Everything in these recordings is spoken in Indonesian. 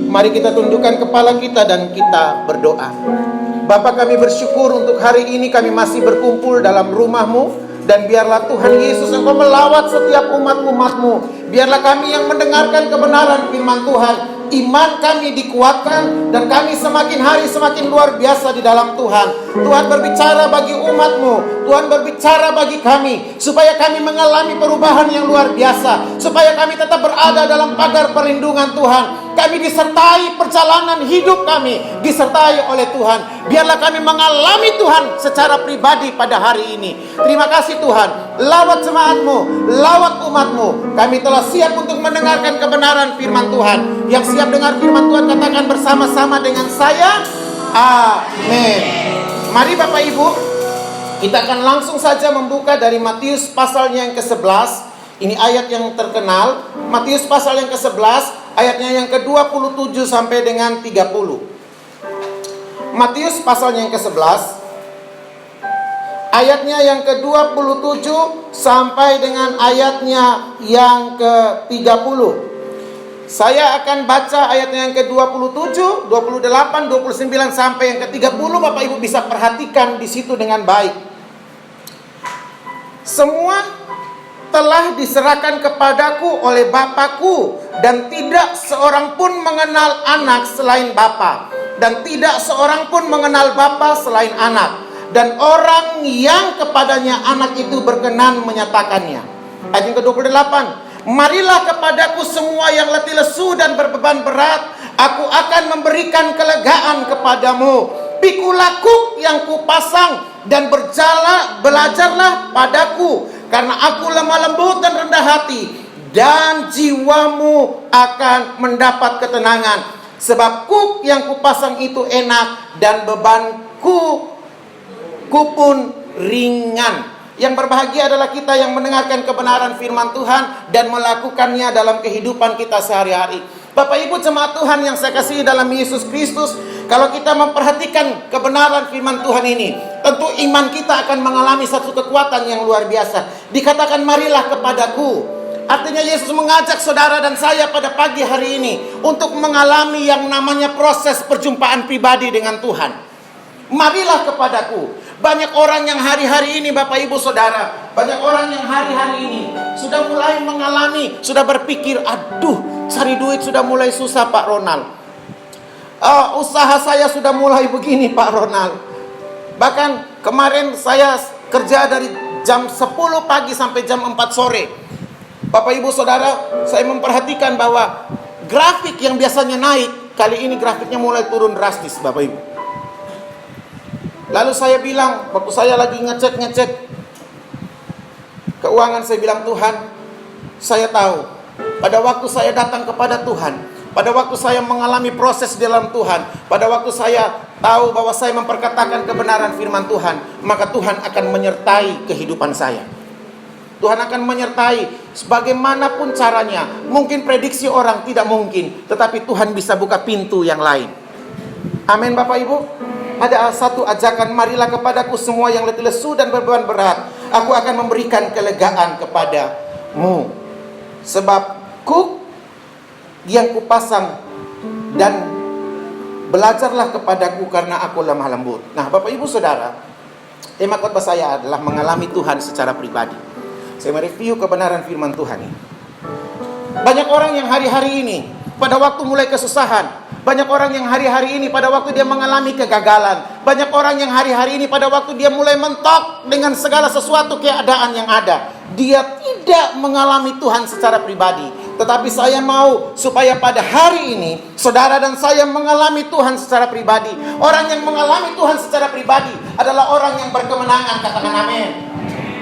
Mari kita tundukkan kepala kita dan kita berdoa. Bapa, kami bersyukur untuk hari ini kami masih berkumpul dalam rumah-Mu. Dan biarlah Tuhan Yesus Engkau melawat setiap umat-umat-Mu. Biarlah kami yang mendengarkan kebenaran firman Tuhan, iman kami dikuatkan, dan kami semakin hari semakin luar biasa di dalam Tuhan. Tuhan berbicara bagi umat-Mu, Tuhan berbicara bagi kami, supaya kami mengalami perubahan yang luar biasa, supaya kami tetap berada dalam pagar perlindungan Tuhan. Kami disertai perjalanan hidup kami, disertai oleh Tuhan. Biarlah kami mengalami Tuhan secara pribadi pada hari ini. Terima kasih Tuhan. Lawat jemaat-Mu, lawat umat-Mu. Kami telah siap untuk mendengarkan kebenaran firman Tuhan. Yang siap dengar firman Tuhan katakan bersama-sama dengan saya, amin. Mari Bapak Ibu, kita akan langsung saja membuka dari Matius pasalnya yang ke-11. Ini ayat yang terkenal, Matius pasal yang ke-11, ayatnya yang ke-27 sampai dengan 30. Matius pasalnya yang ke-11, ayatnya yang ke-27 sampai dengan ayatnya yang ke-30. Saya akan baca ayatnya yang ke-27, 28, 29 sampai yang ke-30. Bapak Ibu bisa perhatikan di situ dengan baik. Semua telah diserahkan kepadaku oleh Bapakku, dan tidak seorang pun mengenal anak selain Bapa, dan tidak seorang pun mengenal Bapa selain anak, dan orang yang kepadanya anak itu berkenan menyatakannya. Ayat yang ke-28, marilah kepadaku semua yang letih lesu dan berbeban berat, aku akan memberikan kelegaan kepadamu. Pikulah kuk yang kupasang dan belajarlah padaku, karena aku lemah lembut dan rendah hati, dan jiwamu akan mendapat ketenangan. Sebab kuk yang kupasang itu enak, dan bebanku pun ringan. Yang berbahagia adalah kita yang mendengarkan kebenaran firman Tuhan dan melakukannya dalam kehidupan kita sehari-hari. Bapak Ibu jemaat Tuhan yang saya kasihi dalam Yesus Kristus, kalau kita memperhatikan kebenaran firman Tuhan ini, tentu iman kita akan mengalami satu kekuatan yang luar biasa. Dikatakan marilah kepadaku. Artinya Yesus mengajak saudara dan saya pada pagi hari ini untuk mengalami yang namanya proses perjumpaan pribadi dengan Tuhan. Marilah kepadaku. Banyak orang yang hari-hari ini Bapak Ibu Saudara, banyak orang yang hari-hari ini sudah mulai mengalami, sudah berpikir, aduh, cari duit sudah mulai susah Pak Ronald. Usaha saya sudah mulai begini Pak Ronald. Bahkan kemarin saya kerja dari jam 10 pagi sampai jam 4 sore. Bapak Ibu Saudara, saya memperhatikan bahwa grafik yang biasanya naik, kali ini grafiknya mulai turun drastis Bapak Ibu. Lalu saya bilang, waktu saya lagi ngecek keuangan, saya bilang, Tuhan, saya tahu pada waktu saya datang kepada Tuhan, pada waktu saya mengalami proses dalam Tuhan, pada waktu saya tahu bahwa saya memperkatakan kebenaran firman Tuhan, maka Tuhan akan menyertai kehidupan saya. Tuhan akan menyertai sebagaimanapun caranya. Mungkin prediksi orang tidak mungkin, tetapi Tuhan bisa buka pintu yang lain. Amin Bapak Ibu. Ada satu ajakan, marilah kepadaku semua yang letih lesu dan berbeban berat, aku akan memberikan kelegaan kepadamu. Sebab kuk yang kupasang, dan belajarlah kepadaku karena aku lemah lembut. Nah Bapak Ibu Saudara, tema khotbah saya adalah mengalami Tuhan secara pribadi. Saya mereview kebenaran firman Tuhan ini. Banyak orang yang hari-hari ini pada waktu mulai kesusahan, banyak orang yang hari-hari ini pada waktu dia mengalami kegagalan, banyak orang yang hari-hari ini pada waktu dia mulai mentok dengan segala sesuatu keadaan yang ada, dia tidak mengalami Tuhan secara pribadi. Tetapi saya mau supaya pada hari ini saudara dan saya mengalami Tuhan secara pribadi. Orang yang mengalami Tuhan secara pribadi adalah orang yang berkemenangan. Katakan amin.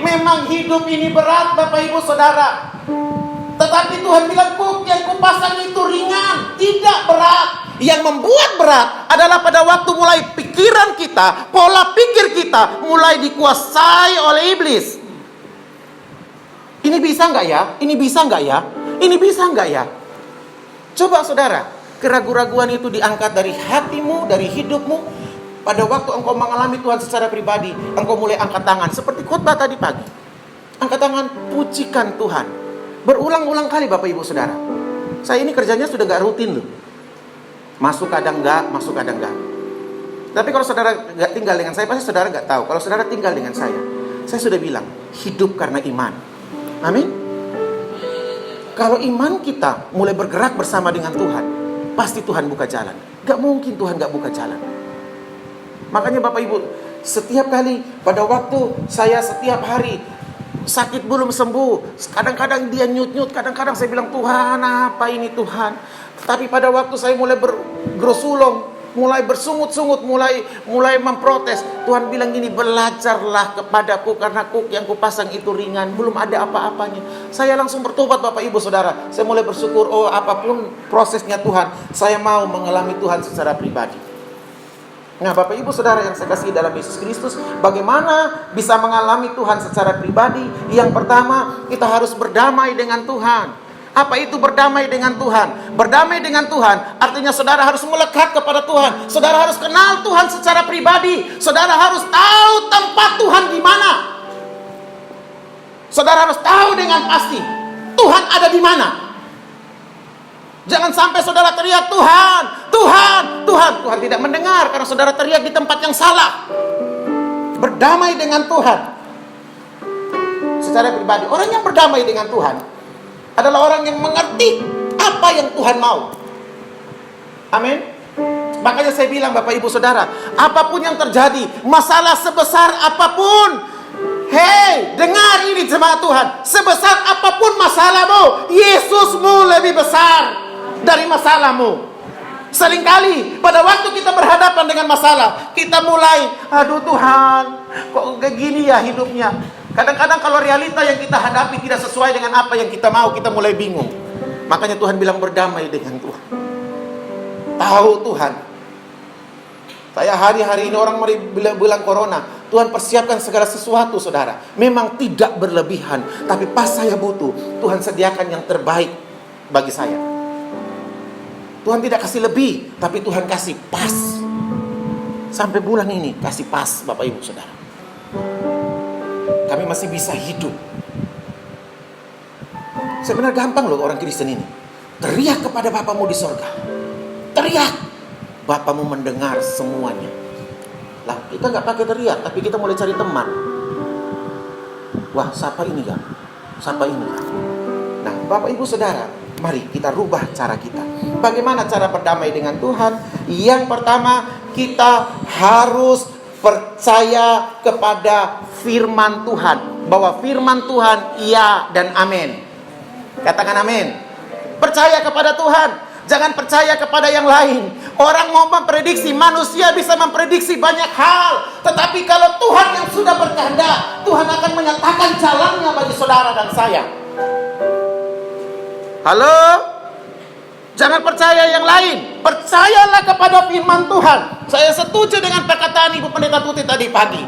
Memang hidup ini berat Bapak Ibu Saudara, tetapi Tuhan bilang kuk yang kupasang itu ringan, tidak berat. Yang membuat berat adalah pada waktu mulai pikiran kita, pola pikir kita mulai dikuasai oleh iblis. Ini bisa nggak ya? Ini bisa nggak ya? Ini bisa nggak ya? Coba saudara, keraguan-raguan itu diangkat dari hatimu, dari hidupmu. Pada waktu engkau mengalami Tuhan secara pribadi, engkau mulai angkat tangan. Seperti khotbah tadi pagi. Angkat tangan, pujikan Tuhan. Berulang-ulang kali Bapak Ibu Saudara. Saya ini kerjanya sudah gak rutin loh. Masuk kadang enggak, masuk kadang enggak. Tapi kalau saudara enggak tinggal dengan saya, pasti saudara enggak tahu. Kalau saudara tinggal dengan saya sudah bilang, hidup karena iman. Amin. Kalau iman kita mulai bergerak bersama dengan Tuhan, pasti Tuhan buka jalan. Gak mungkin Tuhan gak buka jalan. Makanya Bapak Ibu, setiap kali pada waktu saya setiap hari sakit belum sembuh, kadang-kadang dia nyut-nyut, kadang-kadang saya bilang, Tuhan apa ini Tuhan. Tapi pada waktu saya mulai bergerosulong, mulai bersungut-sungut, mulai memprotes, Tuhan bilang gini, belajarlah kepadaku karena yang kupasang itu ringan, belum ada apa-apanya. Saya langsung bertobat Bapak Ibu Saudara. Saya mulai bersyukur, oh apapun prosesnya Tuhan, saya mau mengalami Tuhan secara pribadi. Nah Bapak Ibu Saudara yang saya kasih dalam Yesus Kristus, bagaimana bisa mengalami Tuhan secara pribadi? Yang pertama, kita harus berdamai dengan Tuhan. Apa itu berdamai dengan Tuhan? Berdamai dengan Tuhan artinya saudara harus melekat kepada Tuhan. Saudara harus kenal Tuhan secara pribadi. Saudara harus tahu tempat Tuhan di mana. Saudara harus tahu dengan pasti Tuhan ada di mana. Jangan sampai saudara teriak Tuhan, Tuhan, Tuhan. Tuhan tidak mendengar karena saudara teriak di tempat yang salah. Berdamai dengan Tuhan secara pribadi. Orang yang berdamai dengan Tuhan adalah orang yang mengerti apa yang Tuhan mau. Amin. Makanya saya bilang Bapak Ibu Saudara, apapun yang terjadi, masalah sebesar apapun, hei, dengar ini jemaat Tuhan, sebesar apapun masalahmu, Yesusmu lebih besar dari masalahmu. Seringkali pada waktu kita berhadapan dengan masalah, kita mulai, aduh Tuhan, kok kayak gini ya hidupnya. Kadang-kadang kalau realita yang kita hadapi tidak sesuai dengan apa yang kita mau, kita mulai bingung. Makanya Tuhan bilang berdamai dengan Tuhan. Tahu Tuhan. Saya hari-hari ini orang bilang corona, Tuhan persiapkan segala sesuatu saudara. Memang tidak berlebihan, tapi pas saya butuh, Tuhan sediakan yang terbaik bagi saya. Tuhan tidak kasih lebih, tapi Tuhan kasih pas. Sampai bulan ini kasih pas Bapak Ibu Saudara. Kami masih bisa hidup. Sebenarnya gampang loh orang Kristen ini. Teriak kepada Bapamu di sorga. Teriak. Bapamu mendengar semuanya. Lah kita gak pakai teriak, tapi kita mulai cari teman. Wah siapa ini kan? Siapa ini kan? Nah Bapak Ibu Saudara, mari kita rubah cara kita. Bagaimana cara berdamai dengan Tuhan? Yang pertama, kita harus percaya kepada firman Tuhan, bahwa firman Tuhan iya dan amin. Katakan amin. Percaya kepada Tuhan, jangan percaya kepada yang lain. Orang mau memprediksi, manusia bisa memprediksi banyak hal, tetapi kalau Tuhan yang sudah berkehendak, Tuhan akan menyatakan jalannya bagi saudara dan saya. Halo? Jangan percaya yang lain. Percayalah kepada firman Tuhan. Saya setuju dengan perkataan Ibu Pendeta Tuti tadi pagi.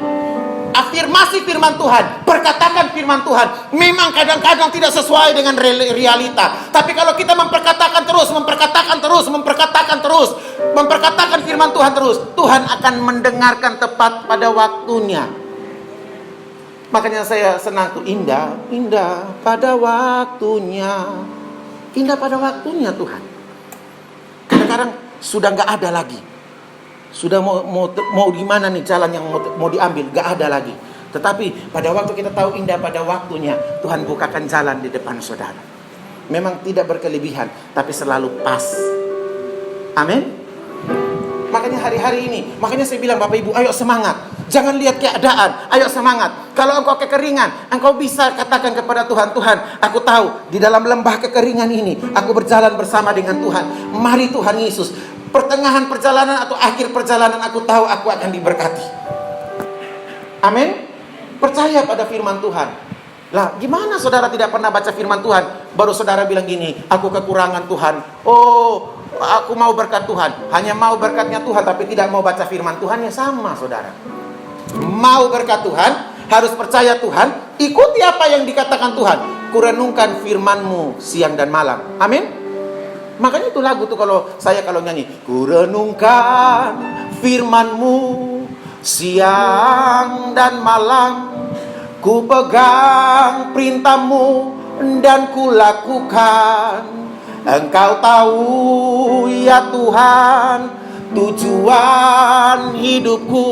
Afirmasi firman Tuhan, perkatakan firman Tuhan. Memang kadang-kadang tidak sesuai dengan realita. Tapi kalau kita memperkatakan firman Tuhan terus, Tuhan akan mendengarkan tepat pada waktunya. Makanya saya senang tuh, indah pada waktunya. Indah pada waktunya Tuhan. Kadang-kadang sudah gak ada lagi. Sudah mau gimana nih jalan yang mau diambil, gak ada lagi. Tetapi pada waktu kita tahu indah pada waktunya, Tuhan bukakan jalan di depan saudara. Memang tidak berkelebihan, tapi selalu pas. Amin. Makanya hari-hari ini, makanya saya bilang Bapak Ibu, ayo semangat. Jangan lihat keadaan, ayo semangat. Kalau engkau kekeringan, engkau bisa katakan kepada Tuhan, Tuhan, aku tahu di dalam lembah kekeringan ini, aku berjalan bersama dengan Tuhan. Mari Tuhan Yesus, pertengahan perjalanan atau akhir perjalanan, aku tahu aku akan diberkati. Amin. Percaya pada firman Tuhan. Lah, gimana saudara tidak pernah baca firman Tuhan, baru saudara bilang gini, aku kekurangan Tuhan. Oh, aku mau berkat Tuhan. Hanya mau berkatnya Tuhan, tapi tidak mau baca firman Tuhan, ya sama saudara. Mau berkat Tuhan, harus percaya Tuhan, ikuti apa yang dikatakan Tuhan. Kurenungkan firman-Mu siang dan malam. Amin. Makanya itu lagu tuh kalau nyanyi, kurenungkan firman-Mu siang dan malam, ku pegang perintah-Mu dan ku lakukan. Engkau tahu ya Tuhan, tujuan hidupku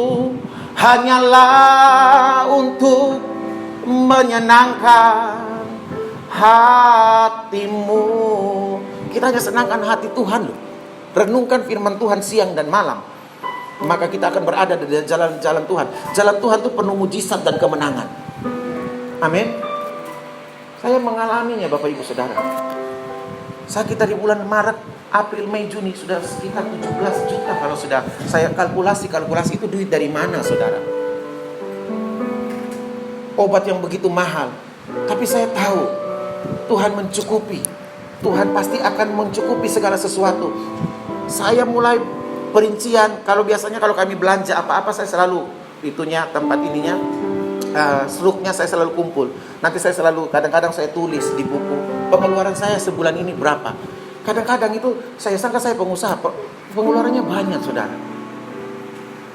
hanyalah untuk menyenangkan hatimu. Kita hanya senangkan hati Tuhan loh. Renungkan firman Tuhan siang dan malam, maka kita akan berada di jalan-jalan Tuhan. Jalan Tuhan itu penuh mujizat dan kemenangan. Amin. Saya mengalaminya Bapak Ibu Saudara. Saya di bulan Maret, April, Mei, Juni sudah sekitar 17 juta. Kalau sudah saya kalkulasi itu duit dari mana Saudara? Obat yang begitu mahal. Tapi saya tahu Tuhan mencukupi. Tuhan pasti akan mencukupi segala sesuatu. Saya mulai perincian. Kalau biasanya kalau kami belanja apa-apa, saya selalu tempat ininya, struknya saya selalu kumpul. Nanti saya selalu, kadang-kadang saya tulis di buku pengeluaran saya sebulan ini berapa. Kadang-kadang itu saya sangka saya pengusaha, pengeluarannya banyak Saudara.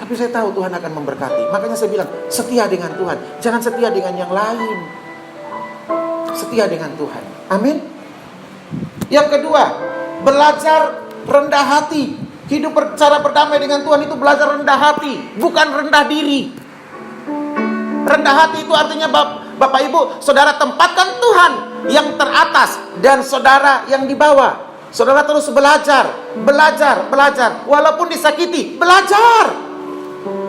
Tapi saya tahu Tuhan akan memberkati. Makanya saya bilang, setia dengan Tuhan, jangan setia dengan yang lain. Setia dengan Tuhan. Amin. Yang kedua, belajar rendah hati. Hidup cara berdamai dengan Tuhan itu belajar rendah hati, bukan rendah diri. Rendah hati itu artinya Bapak Ibu, saudara tempatkan Tuhan yang teratas dan saudara yang di bawah. Saudara terus belajar. Walaupun disakiti, belajar.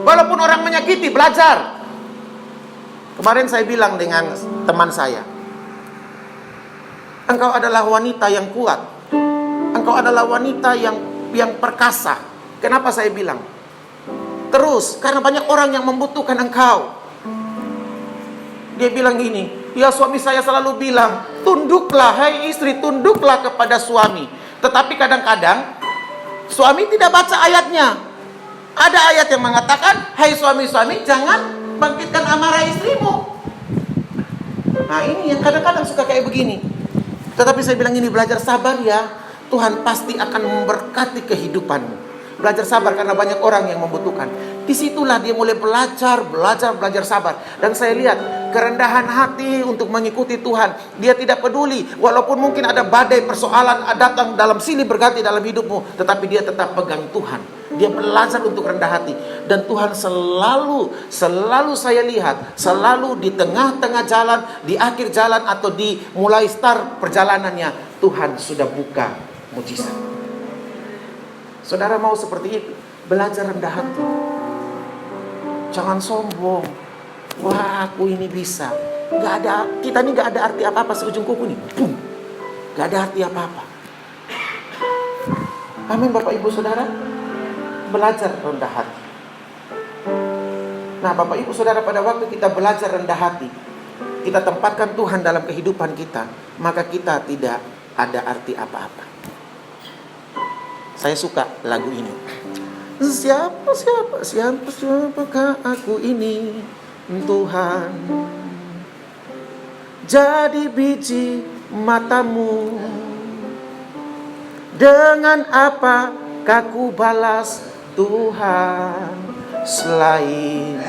Walaupun orang menyakiti, belajar. Kemarin saya bilang dengan teman saya, engkau adalah wanita yang kuat. Engkau adalah wanita yang perkasa. Kenapa saya bilang? Terus, karena banyak orang yang membutuhkan engkau. Dia bilang gini, ya suami saya selalu bilang, tunduklah, hai istri, tunduklah kepada suami. Tetapi kadang-kadang, suami tidak baca ayatnya. Ada ayat yang mengatakan, hai suami-suami, jangan bangkitkan amarah istrimu. Nah ini yang kadang-kadang suka kayak begini. Tetapi saya bilang ini, belajar sabar ya. Tuhan pasti akan memberkati kehidupanmu. Belajar sabar karena banyak orang yang membutuhkan. Disitulah dia mulai belajar sabar. Dan saya lihat kerendahan hati untuk mengikuti Tuhan. Dia tidak peduli. Walaupun mungkin ada badai persoalan datang dalam silih berganti dalam hidupmu. Tetapi dia tetap pegang Tuhan. Dia belajar untuk rendah hati. Dan Tuhan selalu saya lihat, selalu di tengah-tengah jalan, di akhir jalan atau di mulai start perjalanannya, Tuhan sudah buka mujizat. Saudara mau seperti itu, belajar rendah hati. Jangan sombong. Wah, aku ini bisa. Kita ini gak ada arti apa-apa seujung kuku nih. Boom. Gak ada arti apa-apa. Amin Bapak Ibu Saudara. Belajar rendah hati. Nah Bapak Ibu Saudara, pada waktu kita belajar rendah hati, kita tempatkan Tuhan dalam kehidupan kita, maka kita tidak ada arti apa-apa. Saya suka lagu ini. Siapakah aku ini, Tuhan? Jadi biji matamu. Dengan apakah ku balas Tuhan, selain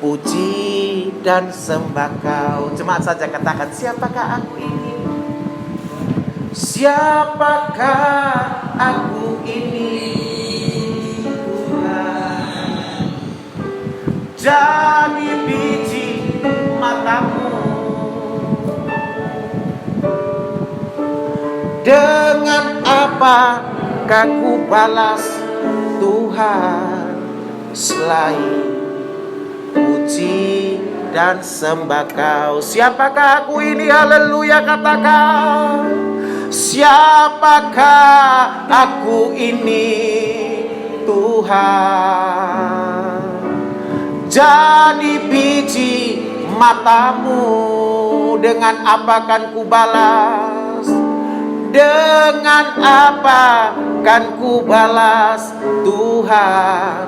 puji dan sembah Kau? Jemaat saja katakan, siapakah aku ini? Siapakah aku ini, Tuhan? Jadi biji matamu. Dengan apakah ku balas Tuhan, selain puji dan sembah Kau? Siapakah aku ini? Haleluya, katakan. Siapakah aku ini, Tuhan? Jadi biji matamu. Dengan apa kan ku balas? Dengan apa kan ku balas Tuhan,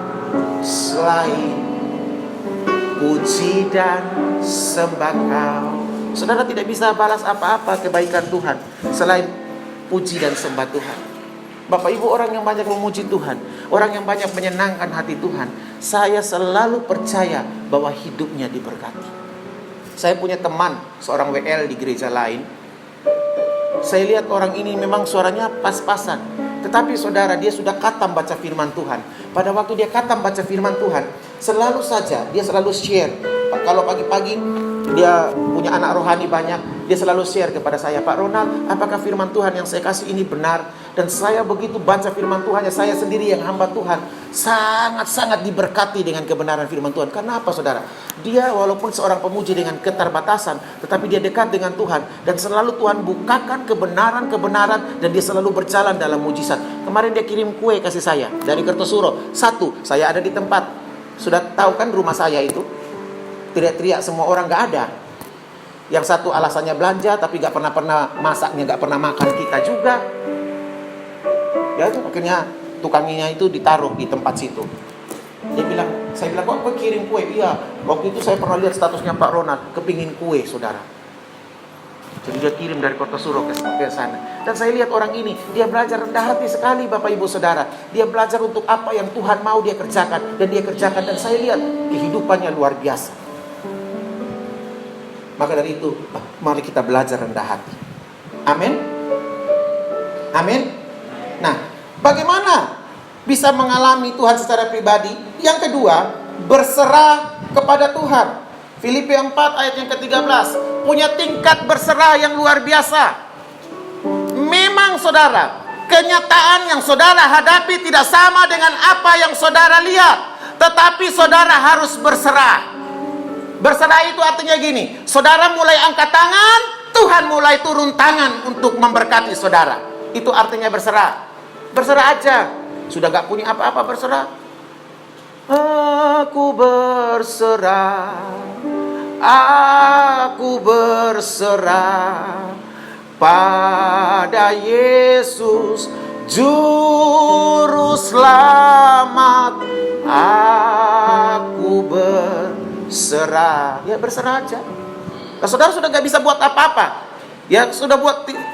selain puji dan sembah Kau? Saudara tidak bisa balas apa-apa kebaikan Tuhan selain puji dan sembah Tuhan. Bapak Ibu, orang yang banyak memuji Tuhan, orang yang banyak menyenangkan hati Tuhan, saya selalu percaya bahwa hidupnya diberkati. Saya punya teman, seorang WL di gereja lain. Saya lihat orang ini memang suaranya pas-pasan. Tetapi saudara, dia sudah khatam baca firman Tuhan. Pada waktu dia khatam baca firman Tuhan, selalu saja dia selalu share. Kalau pagi-pagi dia punya anak rohani banyak, dia selalu share kepada saya, Pak Ronald, apakah firman Tuhan yang saya kasih ini benar? Dan saya begitu baca firman Tuhan, saya sendiri yang hamba Tuhan, sangat-sangat diberkati dengan kebenaran firman Tuhan. Karena apa saudara? Dia walaupun seorang pemuji dengan keterbatasan, tetapi dia dekat dengan Tuhan. Dan selalu Tuhan bukakan kebenaran-kebenaran, dan dia selalu berjalan dalam mujizat. Kemarin dia kirim kue kasih saya dari Kertosuro. Satu, saya ada di tempat. Sudah tahu kan rumah saya itu? Teriak-teriak semua orang gak ada. Yang satu alasannya belanja, tapi gak pernah masaknya, gak pernah makan kita juga. Ya akhirnya tukangnya itu ditaruh di tempat situ. Saya bilang, kok kirim kue? Iya, waktu itu saya pernah lihat statusnya Pak Ronald, kepingin kue saudara. Jadi dia kirim dari Kertosuro ke sana. Dan saya lihat orang ini, dia belajar rendah hati sekali Bapak Ibu Saudara. Dia belajar untuk apa yang Tuhan mau dia kerjakan. Dan dia kerjakan, dan saya lihat kehidupannya luar biasa. Maka dari itu, mari kita belajar rendah hati. Amin. Amin. Nah, bagaimana bisa mengalami Tuhan secara pribadi? Yang kedua, berserah kepada Tuhan. Filipi 4 ayat yang ke-13. Punya tingkat berserah yang luar biasa. Memang saudara, kenyataan yang saudara hadapi tidak sama dengan apa yang saudara lihat. Tetapi saudara harus berserah. Berserah itu artinya gini, saudara mulai angkat tangan, Tuhan mulai turun tangan untuk memberkati saudara. Itu artinya berserah. Berserah aja. Sudah gak punya apa-apa, berserah. Aku berserah, aku berserah pada Yesus Juru Selamat. Aku berserah. Ya berserah aja. Nah, saudara sudah gak bisa buat apa-apa. Ya sudah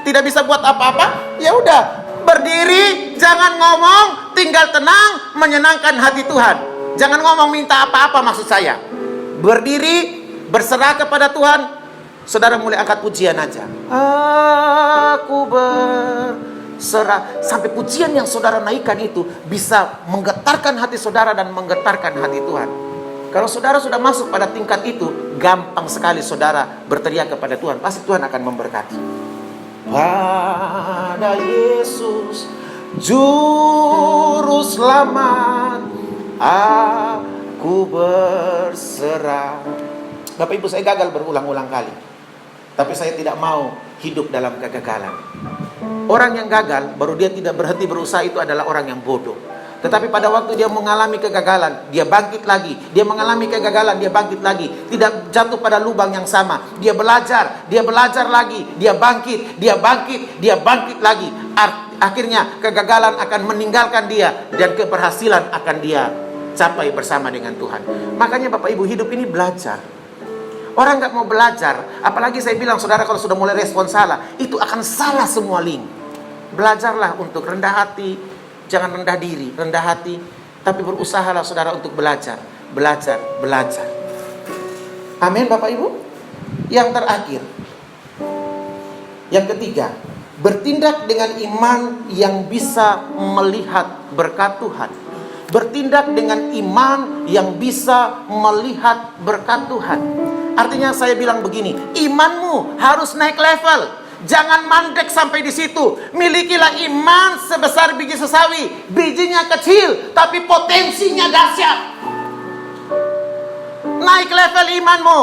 tidak bisa buat apa-apa. Ya udah, berdiri, jangan ngomong, tinggal tenang, menyenangkan hati Tuhan. Jangan ngomong minta apa-apa maksud saya. Berdiri, berserah kepada Tuhan. Saudara mulai angkat pujian aja. Aku berserah. Sampai pujian yang saudara naikkan itu bisa menggetarkan hati saudara dan menggetarkan hati Tuhan. Kalau saudara sudah masuk pada tingkat itu, gampang sekali saudara berteriak kepada Tuhan. Pasti Tuhan akan memberkati. Pada Yesus Juru Selamat, aku berserah. Bapak Ibu, saya gagal berulang-ulang kali, tapi saya tidak mau hidup dalam kegagalan. Orang yang gagal, baru dia tidak berhenti berusaha, itu adalah orang yang bodoh. Tetapi pada waktu dia mengalami kegagalan, dia bangkit lagi. Dia mengalami kegagalan, dia bangkit lagi. Tidak jatuh pada lubang yang sama. Dia belajar lagi. Dia bangkit lagi. Akhirnya kegagalan akan meninggalkan dia, dan keberhasilan akan dia capai bersama dengan Tuhan. Makanya Bapak Ibu, hidup ini belajar. Orang gak mau belajar, apalagi saya bilang saudara, kalau sudah mulai respon salah, itu akan salah semua link. Belajarlah untuk rendah hati. Jangan rendah diri, rendah hati, tapi berusahalah saudara untuk belajar. Amin Bapak Ibu. Yang terakhir, yang ketiga, bertindak dengan iman yang bisa melihat berkat Tuhan. Bertindak dengan iman yang bisa melihat berkat Tuhan. Artinya saya bilang begini, imanmu harus naik level. Jangan mandek sampai di situ. Milikilah iman sebesar biji sesawi. Bijinya kecil, tapi potensinya dahsyat. Naik level imanmu.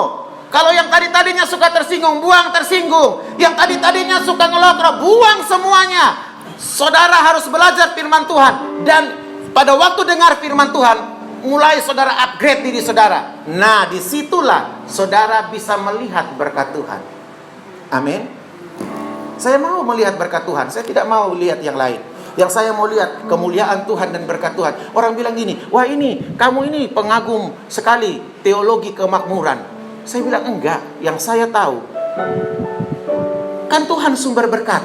Kalau yang tadinya suka tersinggung, buang tersinggung. Yang tadinya suka ngelokro, buang semuanya. Saudara harus belajar firman Tuhan. Dan pada waktu dengar firman Tuhan, mulai saudara upgrade diri saudara. Nah, disitulah saudara bisa melihat berkat Tuhan. Amin. Saya mau melihat berkat Tuhan. Saya tidak mau lihat yang lain. Yang saya mau lihat kemuliaan Tuhan dan berkat Tuhan. Orang bilang gini, wah ini, kamu ini pengagum sekali teologi kemakmuran. Saya bilang enggak. Yang saya tahu, kan Tuhan sumber berkat.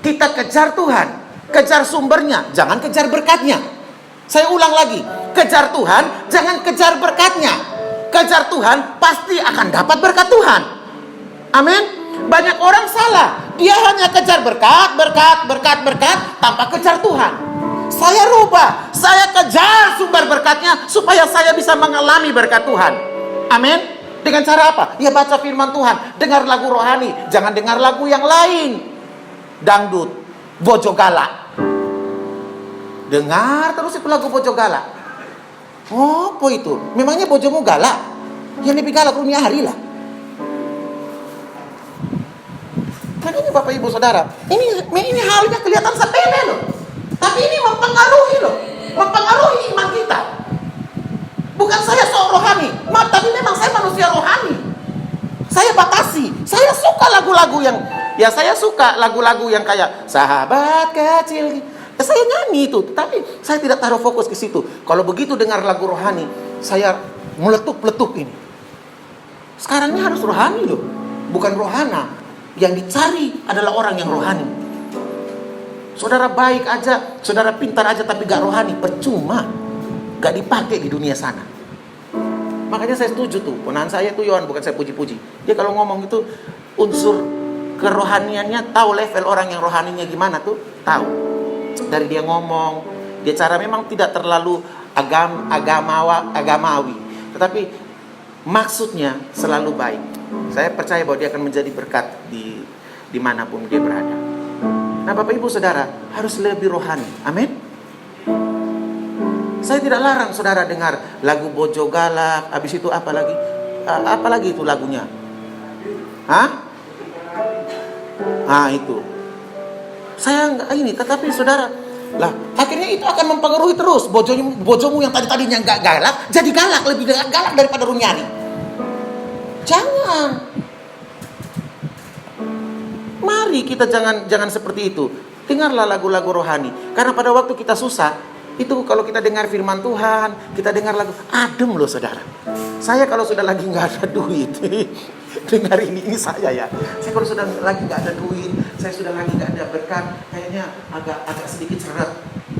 Kita kejar Tuhan, kejar sumbernya, jangan kejar berkatnya. Saya ulang lagi, kejar Tuhan, jangan kejar berkatnya. Kejar Tuhan, pasti akan dapat berkat Tuhan. Amin. Banyak orang salah. Dia hanya kejar berkat tanpa kejar Tuhan. Saya rubah, saya kejar sumber berkatnya supaya saya bisa mengalami berkat Tuhan. Amin. Dengan cara apa? Ya baca firman Tuhan, dengar lagu rohani, jangan dengar lagu yang lain. Dangdut, bojo galak. Dengar terus itu lagu bojo galak. Oh, apa itu? Memangnya bojomu galak? Yang lebih galak dunia hari lah. Kan ini Bapak Ibu Saudara, ini halnya kelihatan sepele loh. Tapi ini mempengaruhi loh. Mempengaruhi iman kita. Bukan saya seorang rohani, tapi memang saya manusia rohani. Saya batasi. Saya suka lagu-lagu yang, ya saya suka lagu-lagu yang kayak sahabat kecil. Ya, saya nyanyi itu, tapi saya tidak taruh fokus ke situ. Kalau begitu dengar lagu rohani, saya meletup-letup ini. Sekarang ini harus rohani loh, bukan rohana. Yang dicari adalah orang yang rohani. Saudara baik aja, saudara pintar aja, tapi gak rohani, percuma. Gak dipakai di dunia sana. Makanya saya setuju tuh, ponakan saya tuh Yohan, bukan saya puji-puji. Dia kalau ngomong itu unsur kerohaniannya, tahu level orang yang rohaninya gimana tuh, tahu. Dari dia ngomong, dia cara memang tidak terlalu agamawi, tetapi maksudnya selalu baik. Saya percaya bahwa dia akan menjadi berkat di manapun dia berada. Nah Bapak Ibu Saudara, harus lebih rohani. Amin. Saya tidak larang saudara dengar lagu bojo galak. Habis itu apa lagi? Apa lagi itu lagunya? Itu. Saya enggak ini, tetapi saudara, lah akhirnya itu akan mempengaruhi terus. Bojomu yang tadinya enggak galak, jadi galak, lebih galak daripada Runyani. Jangan. Mari kita jangan seperti itu. Dengarlah lagu-lagu rohani. Karena pada waktu kita susah, itu kalau kita dengar firman Tuhan, kita dengar lagu, adem loh saudara. Saya kalau sudah lagi nggak ada duit, dengar ini saya ya. Saya kalau sudah lagi nggak ada duit, saya sudah lagi nggak ada berkat, kayaknya agak sedikit seret.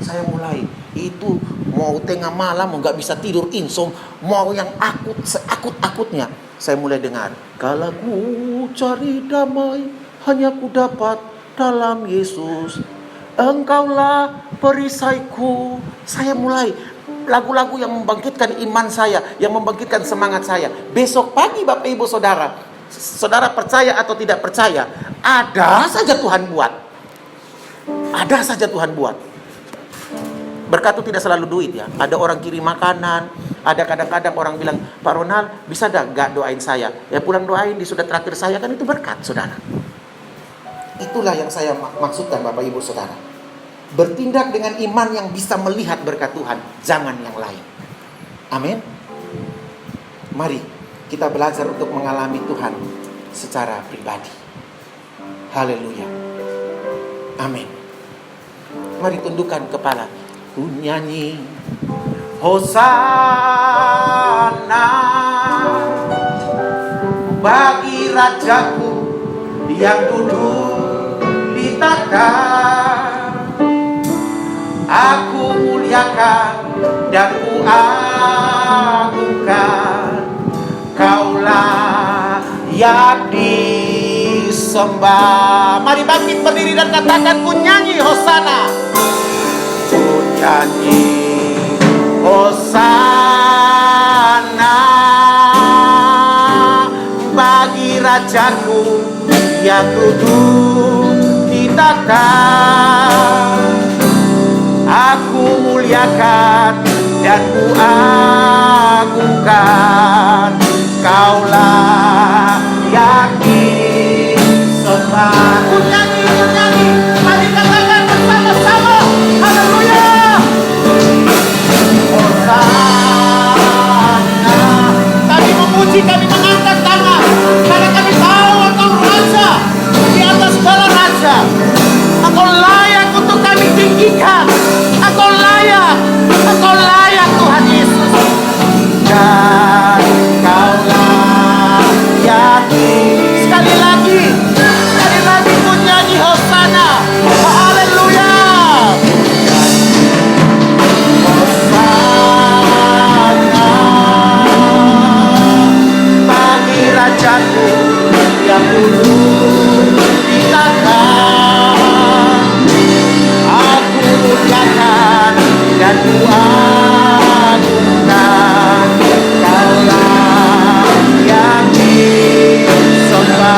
Saya mulai itu mau tengah malam mau nggak bisa tidur insom, mau yang akut-akutnya. Saya mulai dengar, kalau ku cari damai, hanya ku dapat dalam Yesus. Engkaulah perisaiku. Saya mulai lagu-lagu yang membangkitkan iman saya, yang membangkitkan semangat saya. Besok pagi Bapak Ibu Saudara, saudara percaya atau tidak percaya, ada saja Tuhan buat. Ada saja Tuhan buat. Berkat itu tidak selalu duit ya. Ada orang kirim makanan, ada kadang-kadang orang bilang, Pak Ronald bisa gak doain saya? Ya pulang doain, di sudah traktir saya, kan itu berkat saudara. Itulah yang saya maksudkan Bapak Ibu Saudara. Bertindak dengan iman yang bisa melihat berkat Tuhan, jangan yang lain. Amin. Mari kita belajar untuk mengalami Tuhan secara pribadi. Haleluya. Amin. Mari tundukkan kepala. Ku nyanyi Hosana bagi Rajaku yang duduk di tahta. Aku muliakan dan ku agungkan. Kaulah yang disembah. Mari bangkit berdiri dan katakan, ku nyanyi Hosana. Ku nyanyi Hosana bagi Rajaku yang duduk di tahta. Aku muliakan dan ku agungkan. Kaulah yang disembah. Ku nyanyi, mari katakan bersama-sama. Haleluya. Hosana. Kami memuji, kami mengangkat tangan, karena kami tahu Engkau Raja di atas segala raja. Engkau layak untuk kami tinggikan. Engkau layak Tuhan Yesus. Dan Kaulah dan ku agungkan. Kaulah yang disembah,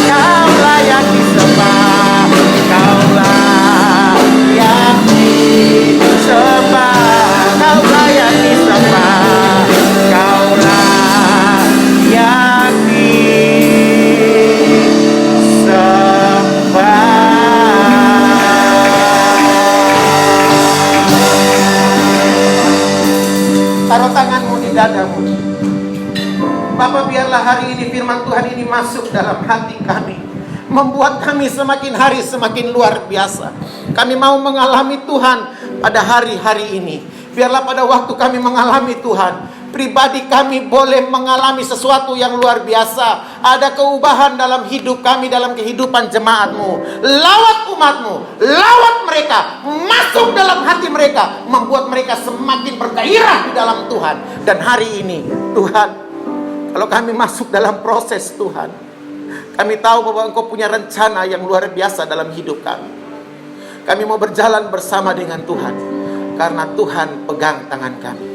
kaulah yang disembah, kaulah yang disembah, kaulah yang disembah, kaulah yang taruh tanganmu di dadamu. Bapak, biarlah hari ini firman Tuhan ini masuk dalam hati kami, membuat kami semakin hari semakin luar biasa. Kami mau mengalami Tuhan pada hari-hari ini. Biarlah pada waktu kami mengalami Tuhan, pribadi kami boleh mengalami sesuatu yang luar biasa. Ada keubahan dalam hidup kami, dalam kehidupan jemaatmu. Lawat umatmu, lawat mereka, masuk dalam hati mereka, membuat mereka semakin bergairah di dalam Tuhan. Dan hari ini Tuhan, kalau kami masuk dalam proses Tuhan, kami tahu bahwa Engkau punya rencana yang luar biasa dalam hidup kami. Kami mau berjalan bersama dengan Tuhan, karena Tuhan pegang tangan kami.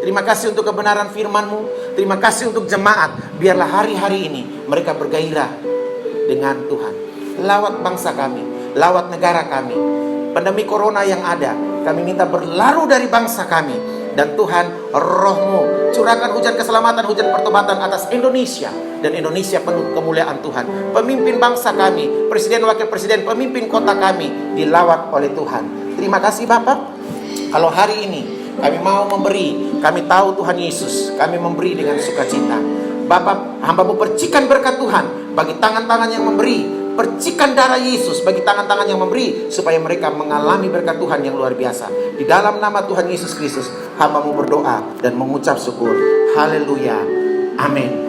Terima kasih untuk kebenaran firman-Mu. Terima kasih untuk jemaat. Biarlah hari-hari ini mereka bergairah dengan Tuhan. Lawat bangsa kami, lawat negara kami. Pandemi corona yang ada, kami minta berlalu dari bangsa kami. Dan Tuhan, Roh-Mu curahkan hujan keselamatan, hujan pertobatan atas Indonesia. Dan Indonesia penuh kemuliaan Tuhan. Pemimpin bangsa kami, presiden, wakil presiden, pemimpin kota kami dilawat oleh Tuhan. Terima kasih Bapak. Kalau hari ini kami mau memberi, kami tahu Tuhan Yesus, kami memberi dengan sukacita. Bapak, hamba-Mu percikan berkat Tuhan bagi tangan-tangan yang memberi. Percikan darah Yesus bagi tangan-tangan yang memberi, supaya mereka mengalami berkat Tuhan yang luar biasa. Di dalam nama Tuhan Yesus Kristus, hamba-Mu berdoa dan mengucap syukur. Haleluya. Amin.